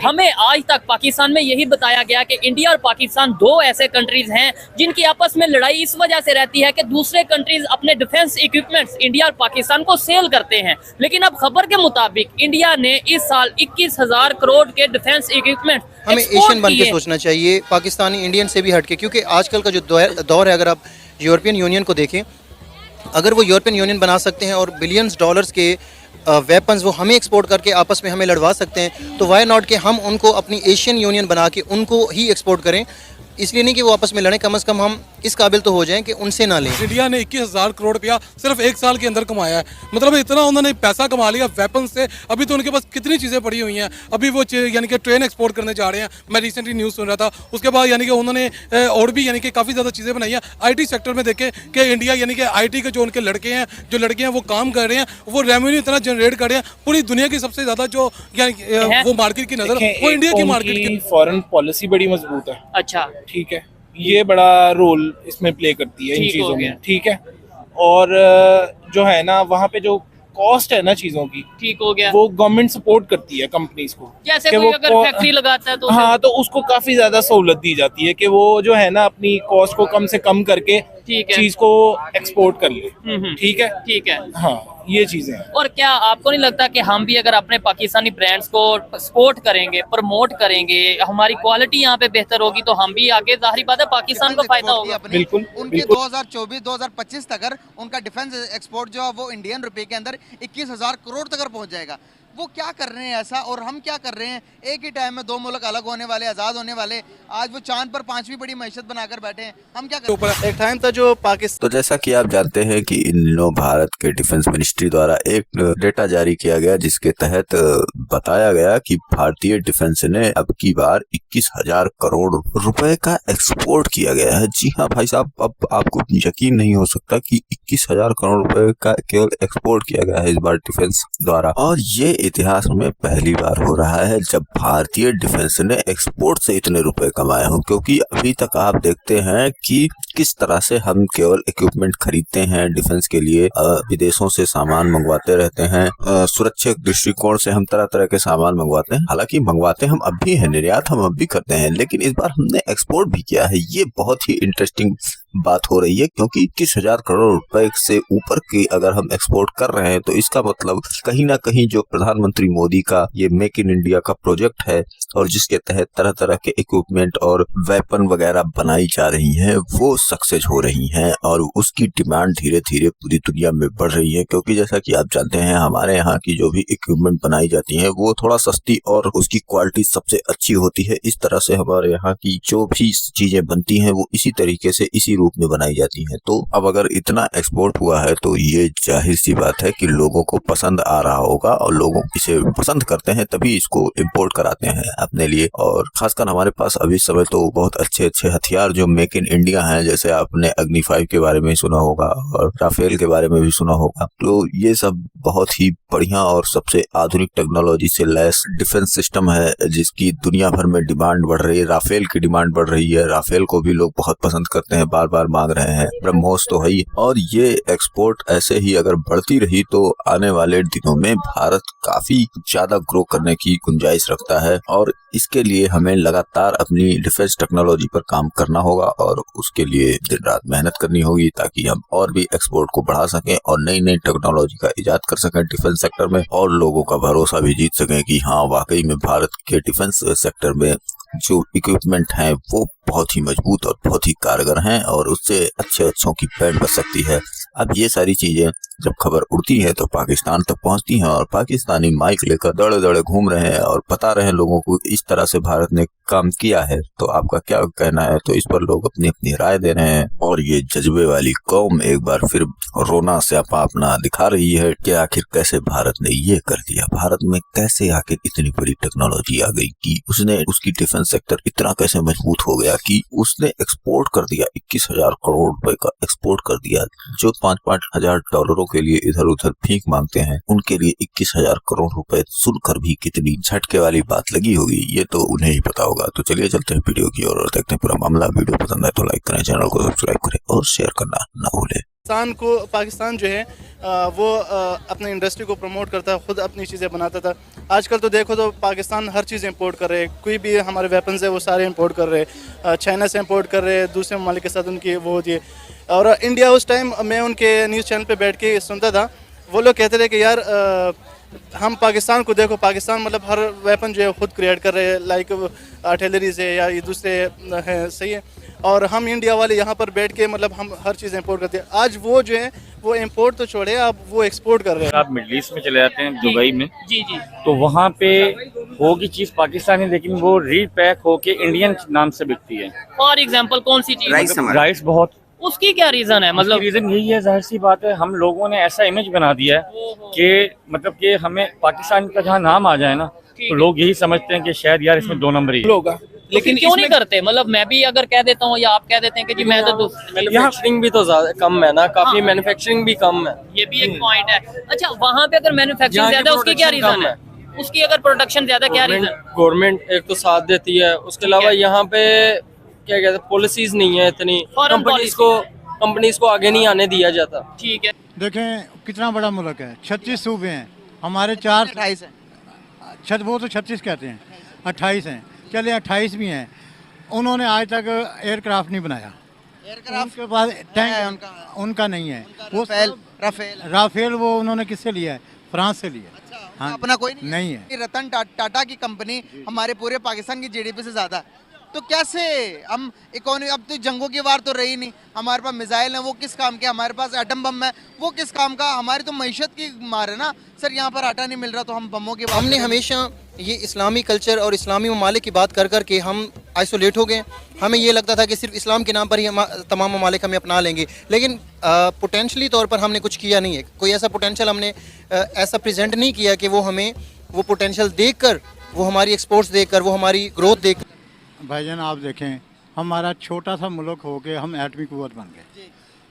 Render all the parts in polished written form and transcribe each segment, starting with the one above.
हमें आज तक पाकिस्तान में यही बताया गया कि इंडिया और पाकिस्तान दो ऐसे कंट्रीज हैं जिनकी आपस में लड़ाई इस वजह से रहती है कि दूसरे कंट्रीज अपने डिफेंस इक्विपमेंट्स इंडिया और पाकिस्तान को सेल करते हैं। लेकिन अब खबर के मुताबिक इंडिया ने इस साल 21,000 करोड़ के डिफेंस इक्विपमेंट हमें एशियन बन के सोचना चाहिए, पाकिस्तानी इंडियन से भी हटके, क्योंकि आजकल का जो दौर है, अगर आप यूरोपियन यूनियन को देखें, अगर वो यूरोपियन यूनियन बना सकते हैं और बिलियंस डॉलर्स के वेपन्स वो हमें एक्सपोर्ट करके आपस में हमें लड़वा सकते हैं, तो वाई नॉट कि हम उनको अपनी एशियन यूनियन बना के उनको ही एक्सपोर्ट करें। इसलिए नहीं कि वो आपस में लड़ें, कम से कम हम इस काबिल तो हो जाएं कि उनसे ना लें। इंडिया ने 21,000 करोड़ रुपया सिर्फ एक साल के अंदर कमाया है, मतलब इतना उन्होंने पैसा कमा लिया वेपन से। अभी तो उनके पास कितनी चीज़ें पड़ी हुई हैं, अभी वो यानी कि ट्रेन एक्सपोर्ट करने जा रहे हैं, मैं रिसेंटली न्यूज़ सुन रहा था। उसके बाद यानी कि उन्होंने और भी यानी कि काफ़ी ज़्यादा चीज़ें बनाई हैं। IT सेक्टर में देखें कि इंडिया यानी कि IT के जो उनके लड़के हैं, जो लड़कियाँ वो काम कर रहे हैं, वो रेवेन्यू इतना जनरेट कर रहे हैं, पूरी दुनिया की सबसे ज़्यादा जो यानी वो मार्केट की नज़र वो इंडिया की मार्केट की फॉरेन पॉलिसी बड़ी मजबूत है। अच्छा, ठीक है, ये बड़ा रोल इसमें प्ले करती है इन चीज़ों में। ठीक है, और जो है ना वहाँ पे जो कॉस्ट है ना चीज़ों की, ठीक हो गया। वो गवर्नमेंट सपोर्ट करती है कंपनीज को। जैसे कि कोई वो अगर फैक्ट्री लगाता है तो हाँ, तो उसको काफी ज्यादा सहूलत दी जाती है कि वो जो है ना अपनी कॉस्ट को कम से कम करके ठीक है, चीज को एक्सपोर्ट कर ले। ठीक है, ठीक है। हाँ, ये चीजें हैं। और क्या आपको नहीं लगता कि हम भी अगर अपने पाकिस्तानी ब्रांड्स को सपोर्ट करेंगे, प्रमोट करेंगे, हमारी क्वालिटी यहाँ पे बेहतर होगी तो हम भी आगे, जाहिर बात है पाकिस्तान को फायदा होगा। बिल्कुल, उनके 2024-2025 तक उनका डिफेंस एक्सपोर्ट जो है वो इंडियन रुपए के अंदर 21,000 करोड़ तक पहुंच जाएगा। वो क्या कर रहे हैं ऐसा, और हम क्या कर रहे हैं? एक ही टाइम में दो मुल्क अलग होने वाले, आज़ाद होने वाले, आज वो चांद पर पांचवी बड़ी मईशत बनाकर बैठे हैं, हम क्या कर रहे हैं? एक टाइम था जो पाकिस्तान। तो जैसा कि आप जानते हैं कि इन दिनों भारत के डिफेंस मिनिस्ट्री द्वारा एक डेटा जारी किया गया जिसके तहत बताया गया कि भारतीय डिफेंस ने अब की बार 21,000 करोड़ रुपए का एक्सपोर्ट किया गया है। जी हाँ भाई साहब, अब आपको यकीन नहीं हो सकता कि 21,000 करोड़ रुपए का केवल एक्सपोर्ट किया गया है इस बार डिफेंस द्वारा। और ये इतिहास में पहली बार हो रहा है जब भारतीय डिफेंस ने एक्सपोर्ट से इतने रुपए कमाए हों, क्योंकि अभी तक आप देखते हैं कि किस तरह से हम केवल इक्विपमेंट खरीदते हैं डिफेंस के लिए, विदेशों से सामान मंगवाते रहते हैं, सुरक्षित दृष्टिकोण से हम तरह तरह के सामान मंगवाते हैं। हालांकि मंगवाते हम अब भी हैं, निर्यात हम अब भी करते हैं, लेकिन इस बार हमने एक्सपोर्ट भी किया है। ये बहुत ही इंटरेस्टिंग बात हो रही है, क्योंकि 21,000 करोड़ रुपए से ऊपर की अगर हम एक्सपोर्ट कर रहे हैं तो इसका मतलब कहीं ना कहीं जो प्रधानमंत्री मोदी का ये मेक इन इंडिया का प्रोजेक्ट है और जिसके तहत तरह तरह के इक्विपमेंट और वेपन वगैरह बनाई जा रही हैं वो सक्सेस हो रही हैं और उसकी डिमांड धीरे धीरे पूरी दुनिया में बढ़ रही है। क्योंकि जैसा कि आप जानते हैं हमारे यहाँ की जो भी इक्विपमेंट बनाई जाती है वो थोड़ा सस्ती और उसकी क्वालिटी सबसे अच्छी होती है। इस तरह से हमारे यहाँ की जो भी चीजें बनती हैं वो इसी तरीके से इसी रूप में बनाई जाती हैं। तो अब अगर इतना एक्सपोर्ट हुआ है तो ये जाहिर सी बात है कि लोगों को पसंद आ रहा होगा और लोगों इसे पसंद करते हैं तभी इसको इम्पोर्ट कराते हैं अपने लिए। और खासकर हमारे पास अभी समय तो बहुत अच्छे अच्छे हथियार जो मेक इन इंडिया हैं, जैसे आपने अग्नि 5 के बारे में सुना होगा और राफेल के बारे में भी सुना होगा। तो ये सब बहुत ही बढ़िया और सबसे आधुनिक टेक्नोलॉजी से लैस डिफेंस सिस्टम है जिसकी दुनिया भर में डिमांड बढ़ रही है। राफेल की डिमांड बढ़ रही है, राफेल को भी लोग बहुत पसंद करते हैं, बार बार मांग रहे हैं। ब्रह्मोस तो है ही, और ये एक्सपोर्ट ऐसे ही अगर बढ़ती रही तो आने वाले दिनों में भारत काफी ज्यादा ग्रो करने की गुंजाइश रखता है। और इसके लिए हमें लगातार अपनी डिफेंस टेक्नोलॉजी पर काम करना होगा और उसके लिए दिन रात मेहनत करनी होगी ताकि हम और भी एक्सपोर्ट को बढ़ा सकें और नई नई टेक्नोलॉजी का इजाद कर सकें डिफेंस सेक्टर में, और लोगों का भरोसा भी जीत सकें कि हाँ वाकई में भारत के डिफेंस सेक्टर में जो इक्विपमेंट हैं वो बहुत ही मजबूत और बहुत ही कारगर हैं और उससे अच्छे अच्छों की बैंड बच सकती है। अब ये सारी चीजें जब खबर उड़ती है तो पाकिस्तान तक पहुंचती हैं और पाकिस्तानी माइक लेकर दौड़े दौड़े घूम रहे हैं और बता रहे हैं लोगों को इस तरह से भारत ने काम किया है। तो आपका क्या कहना है? तो इस पर लोग अपनी अपनी राय दे रहे हैं और ये जज्बे वाली कौम एक बार फिर रोना स्यापा अपना दिखा रही है कि आखिर कैसे भारत ने ये कर दिया, भारत में कैसे आखिर इतनी बड़ी टेक्नोलॉजी आ गई कि उसने उसकी डिफेंस सेक्टर इतना कैसे मजबूत हो गया कि उसने एक्सपोर्ट कर दिया, 21,000 करोड़ रुपए का एक्सपोर्ट कर दिया। जो 5-5 हजार डॉलरों के लिए इधर उधर भीख मांगते हैं उनके लिए 21,000 करोड़ रुपए सुनकर भी कितनी झटके वाली बात लगी होगी ये तो उन्हें ही पता होगा। होगा। तो चलिए चलते हैं वीडियो की ओर और देखते हैं पूरा मामला। वीडियो पसंद आए तो लाइक करें, चैनल को सब्सक्राइब करें और शेयर करना ना भूलें। पाकिस्तान जो है वो अपने इंडस्ट्री को प्रमोट करता है, खुद अपनी चीज़ें बनाता था। आजकल तो देखो तो पाकिस्तान हर चीज़ इंपोर्ट कर रहे हैं, कोई भी हमारे वेपन्स है वो सारे इंपोर्ट कर रहे हैं, चाइना से इंपोर्ट कर रहे हैं, दूसरे ममालिक के साथ उनकी वो होती है। और इंडिया उस टाइम मैं उनके न्यूज़ चैनल पे बैठ के सुनता था, वो लोग कहते थे कि यार हम पाकिस्तान को देखो, पाकिस्तान मतलब हर वेपन जो है खुद क्रिएट कर रहे हैं, लाइक आर्टिलरी से या ये दूसरे हैं, सही है। और हम इंडिया वाले यहाँ पर बैठ के मतलब हम हर चीज़ इंपोर्ट करते हैं। आज वो जो है वो इंपोर्ट तो छोड़े, अब वो एक्सपोर्ट कर रहे हैं। आप मिडल ईस्ट में चले जाते हैं, दुबई में, जी जी, तो वहाँ पे होगी चीज़ पाकिस्तानी, लेकिन वो रीपैक होके इंडियन नाम से बिकती है। फॉर एग्जांपल कौन सी चीज? राइस बहुत। उसकी क्या रीजन है? मतलब रीजन यही है, जाहिर सी बात है, हम लोगों ने ऐसा इमेज बना दिया है कि मतलब कि हमें पाकिस्तान का जहाँ नाम आ जाए ना, तो लोग यही समझते हैं कि शायद यार इसमें 2 नंबर ही है। होगा, लेकिन क्यों नहीं करते? मतलब मैं भी अगर कह देता हूँ या आप कह देते हैं कि जी मैं तो मैन्युफैक्चरिंग भी तो ज्यादा कम है ना, काफी हाँ। मैन्युफैक्चरिंग भी कम है। ये भी एक पॉइंट है। अच्छा, वहाँ पे अगर मैन्युफैक्चरिंग ज्यादा है उसकी क्या रीजन है? उसकी अगर प्रोडक्शन ज्यादा क्या रीजन? गवर्नमेंट एक तो साथ देती है, उसके अलावा यहाँ पे क्या कहते हैं, पॉलिसीज नहीं है इतनी, कंपनीज को आगे नहीं आने दिया जाता। ठीक है, देखें कितना बड़ा मुल्क है, 36 सूबे हैं हमारे, 28 है। वो तो 36 कहते हैं, 28 हैं, चले 28 भी हैं। उन्होंने आज तक एयरक्राफ्ट नहीं बनाया, एयरक्राफ्ट उनके पास टैंक है उनका नहीं है। वो राफेल वो उन्होंने किससे लिया है? फ्रांस से लिया। हाँ, अपना कोई नहीं है। रतन टाटा की कंपनी हमारे पूरे पाकिस्तान की जीडीपी से ज्यादा है। तो कैसे हम इकोनॉमी, अब तो जंगों की वार तो रही नहीं, हमारे पास मिसाइल है वो किस काम के, हमारे पास एटम बम है वो किस काम का, हमारी तो मईशत की मार है ना सर। यहाँ पर आटा नहीं मिल रहा तो हम बमों की बात हमने कर रहे हैं। हमेशा ये इस्लामी कल्चर और इस्लामी ममालिक की बात कर के हम आइसोलेट हो गए। हमें ये लगता था कि सिर्फ इस्लाम के नाम पर ही तमाम ममालिक हमें अपना लेंगे, लेकिन पोटेंशली तौर पर हमने कुछ किया नहीं है। कोई ऐसा पोटेंशल हमने ऐसा प्रेजेंट नहीं किया कि वो हमें वो पोटेंशल देखकर, वो हमारी एक्सपोर्ट्स देखकर, वो हमारी ग्रोथ देख। भाईजान आप देखें, हमारा छोटा सा मुल्क हो के हम एटमी कुव्वत बन गए।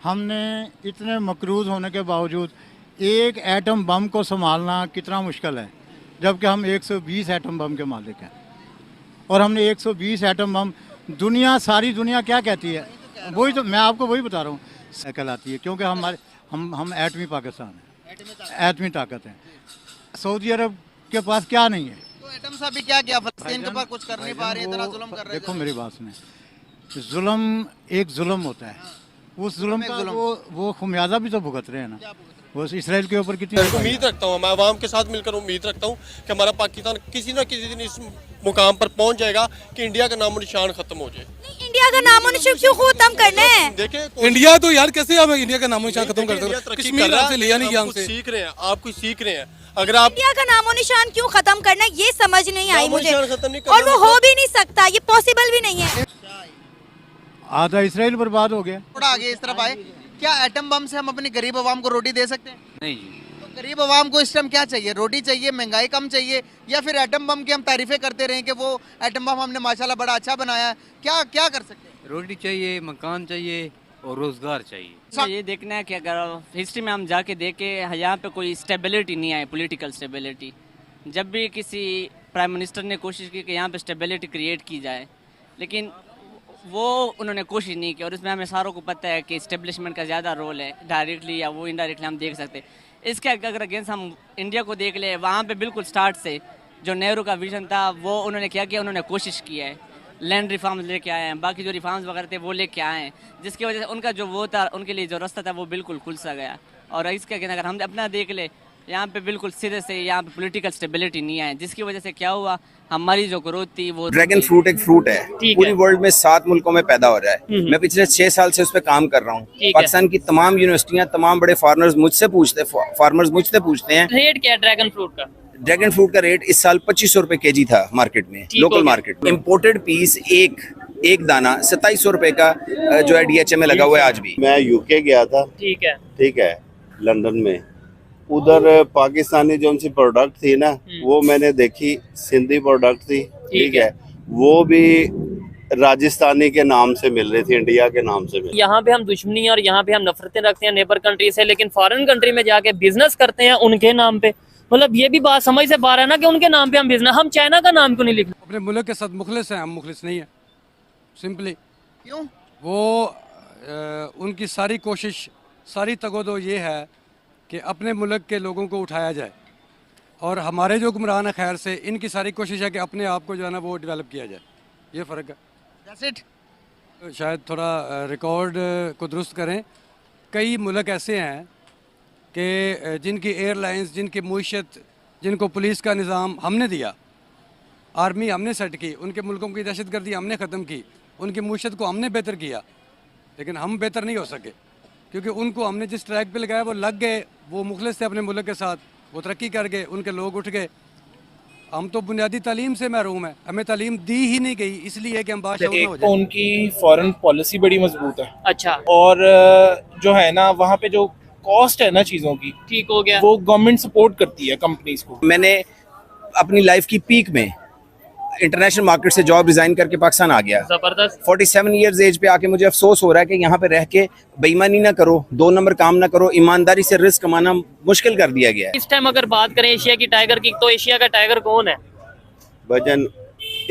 हमने इतने मकरूज होने के बावजूद एक एटम बम को संभालना कितना मुश्किल है, जबकि हम 120 एटम बम के मालिक हैं। और हमने 120 एटम बम, सारी दुनिया क्या कहती है, वही तो मैं आपको वही बता रहा हूँ, साइकिल आती है, क्योंकि हम एटमी पाकिस्तान है, एटमी ताकत है। सऊदी अरब के पास क्या नहीं है, तो एटम साहब भी क्या किया, फलस्तीन के ऊपर कुछ कर नहीं पा रहे, इतना जुल्म कर रहे हैं। देखो मेरी बात सुने, जुल्म एक जुल्म होता है, उस जुल्म का वो खुमियाजा भी तो भुगत रहे हैं ना। वो इसराइल के ऊपर कितनी उम्मीद रखता हूँ, मैं आवाम के साथ मिलकर उम्मीद रखता हूँ कि हमारा पाकिस्तान किसी न किसी दिन इस मुकाम पर पहुँच जाएगा कि इंडिया का नामो निशान खत्म हो जाए। इंडिया का नामो निशान क्यों खत्म करना है? देखें इंडिया तो यार कैसे हम इंडिया का नामो निशान खत्म कर सकते हैं? कश्मीर कश्मीर आपसे लिया नहीं गया हमसे। सीख रहे हैं, आप कुछ सीख रहे हैं। अगर आप इंडिया का नामो निशान क्यों खत्म करना है, ये समझ नहीं आई मुझे, खत्म नहीं और वो हो भी नहीं सकता, ये पॉसिबल भी नहीं है। आधा इसराइल बर्बाद हो गया। थोड़ा आगे इस तरफ आए, क्या एटम बम से हम अपनी गरीब आवाम को रोटी दे सकते हैं? नहीं जी, तो गरीब आवाम को इस टाइम क्या चाहिए? रोटी चाहिए, महंगाई कम चाहिए, या फिर एटम बम की हम तारीफें करते रहें कि वो एटम बम हमने माशाल्लाह बड़ा अच्छा बनाया है? क्या क्या कर सकते हैं? रोटी चाहिए, मकान चाहिए और रोजगार चाहिए। ये देखना है कि अगर हिस्ट्री में हम जाके देखें, यहाँ पे कोई स्टेबिलिटी नहीं आई, पॉलिटिकल स्टेबिलिटी। जब भी किसी प्राइम मिनिस्टर ने कोशिश की कि यहाँ पे स्टेबिलिटी क्रिएट की जाए, लेकिन वो उन्होंने कोशिश नहीं की। और इसमें हमें सारों को पता है कि इस्टेब्लिशमेंट का ज़्यादा रोल है, डायरेक्टली या वो इनडायरेक्टली हम देख सकते हैं। इसके अगर अगेंस्ट हम इंडिया को देख ले, वहाँ पे बिल्कुल स्टार्ट से जो नेहरू का विजन था वो उन्होंने क्या किया, उन्होंने कोशिश की है, लैंड रिफॉर्म्स लेके आए हैं, बाकी जो रिफॉर्म्स वगैरह थे वो लेके आए हैं, जिसकी वजह से उनका जो वो था, उनके लिए जो रास्ता था वो बिल्कुल खुल सा गया। और इसके अगर हम अपना देख ले, यहाँ पे बिल्कुल सिरे से यहाँ पे पॉलिटिकल स्टेबिलिटी नहीं है, जिसकी वजह से क्या हुआ, हमारी जो ग्रोथ थी वो। ड्रैगन फ्रूट एक फ्रूट है, पूरी वर्ल्ड में 7 मुल्कों में पैदा हो रहा है। मैं पिछले 6 साल से उस पर काम कर रहा हूँ। पाकिस्तान की तमाम यूनिवर्सिटियाँ, तमाम बड़े फार्मर्स मुझसे पूछते हैं रेट क्या है ड्रैगन फ्रूट का? ड्रैगन फ्रूट का रेट इस साल 2500 रुपए केजी था मार्केट में, लोकल मार्केट में। इम्पोर्टेड पीस एक दाना 2700 रुपए का जो है DHA में लगा हुआ है आज भी। मैं यूके गया था, ठीक है, लंदन में, उधर पाकिस्तानी जो उनकी प्रोडक्ट थी ना, वो मैंने देखी, सिंधी प्रोडक्ट थी, ठीक है, वो भी राजस्थानी के नाम से मिल रही थी, इंडिया के नाम से मिल। यहाँ पे हम दुश्मनी और यहाँ पे हम नफरतें रखते हैं नेबर कंट्री से, लेकिन फॉरेन कंट्री में जाके बिजनेस करते हैं उनके नाम पे। मतलब ये भी बात समझ से बाहर है ना कि उनके नाम पे हम भेजना, हम चाइना का नाम क्यों नहीं लिखना? अपने मुल्क के साथ मुखलिस हैं, हम मुखलिस नहीं है। सिंपली क्यों? वो उनकी सारी कोशिश, सारी तगोदो ये है कि अपने मुल्क के लोगों को उठाया जाए, और हमारे जो हुक्मरान है खैर से, इनकी सारी कोशिश है कि अपने आप को जो है ना वो डेवलप किया जाए। ये फ़र्क है। That's it. शायद थोड़ा रिकॉर्ड को दुरुस्त करें। कई मुल्क ऐसे हैं कि जिनकी एयरलाइंस, जिनकी मुईशत, जिनको पुलिस का निज़ाम हमने दिया, आर्मी हमने सेट की, उनके मुल्कों की दहशतगर्दी हमने ख़त्म की, उनकी मुईशत को हमने बेहतर किया, लेकिन हम बेहतर नहीं हो सके क्योंकि उनको हमने जिस ट्रैक पे लगाया वो लग गए, वो मुखलिस थे अपने मुल्क के साथ, वो तरक्की कर गए, उनके लोग उठ गए। हम तो बुनियादी तालीम से महरूम है, हमें तालीम दी ही नहीं गई, इसलिए कि हम बादशाह हो एक तो जाए। उनकी फॉरेन पॉलिसी बड़ी मजबूत है। अच्छा, और जो है ना वहाँ पे जो कॉस्ट है ना चीजों की, ठीक हो गया। वो गवर्नमेंट सपोर्ट करती है कंपनीज को। मैंने अपनी लाइफ की पीक में इंटरनेशनल मार्केट से जॉब रिजाइन करके पाकिस्तान आ गया। जबरदस्त। 47 इयर्स एज पे आके मुझे अफसोस हो रहा है कि यहाँ पे रह के बेईमानी ना करो, 2 नंबर काम ना करो, ईमानदारी से रिस्क कमाना मुश्किल कर दिया गया है। इस टाइम अगर बात करें एशिया की टाइगर की, तो एशिया का टाइगर कौन है? भजन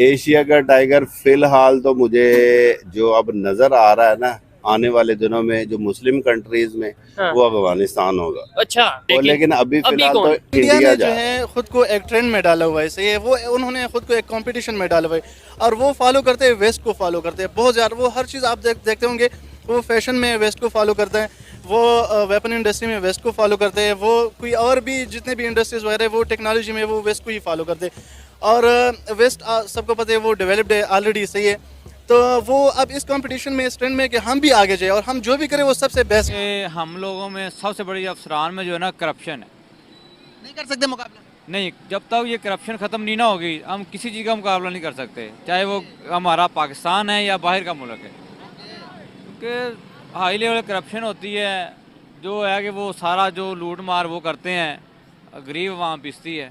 एशिया का टाइगर फिलहाल तो मुझे जो अब नजर आ रहा है ना आने वाले दिनों में जो मुस्लिम कंट्रीज में, हाँ। वो अफगानिस्तान होगा। अच्छा, लेकिन अभी फिलहाल तो इंडिया इंडिया ने जो है खुद को एक ट्रेंड में डाला हुआ है, सही है, वो उन्होंने खुद को एक कंपटीशन में डाला हुआ है, और वो फॉलो करते हैं, वेस्ट को फॉलो करते हैं बहुत ज़्यादा। वो हर चीज़ आप देखते होंगे, वो फैशन में वेस्ट को फॉलो करते हैं, वो वेपन इंडस्ट्री में वेस्ट को फॉलो करते हैं, वो कोई और भी जितने भी इंडस्ट्रीज वगैरह वो टेक्नोलॉजी में वो वेस्ट को ही फॉलो करते हैं। और वेस्ट सबको पता है वो डेवलप्ड है ऑलरेडी, सही है। तो वो अब इस कंपटीशन में, इस ट्रेंड में कि हम भी आगे जाए और हम जो भी करें वो सबसे बेस्ट। हम लोगों में सबसे बड़ी अफसरान में जो है ना करप्शन है। नहीं कर सकते मुकाबला। नहीं, जब तक ये करप्शन ख़त्म नहीं ना होगी, हम किसी चीज़ का मुकाबला नहीं कर सकते, चाहे वो हमारा पाकिस्तान है या बाहर का मुल्क है, क्योंकि हाई लेवल करप्शन होती है, जो है कि वो सारा जो लूट मार वो करते हैं, गरीब वहाँ पिसती है।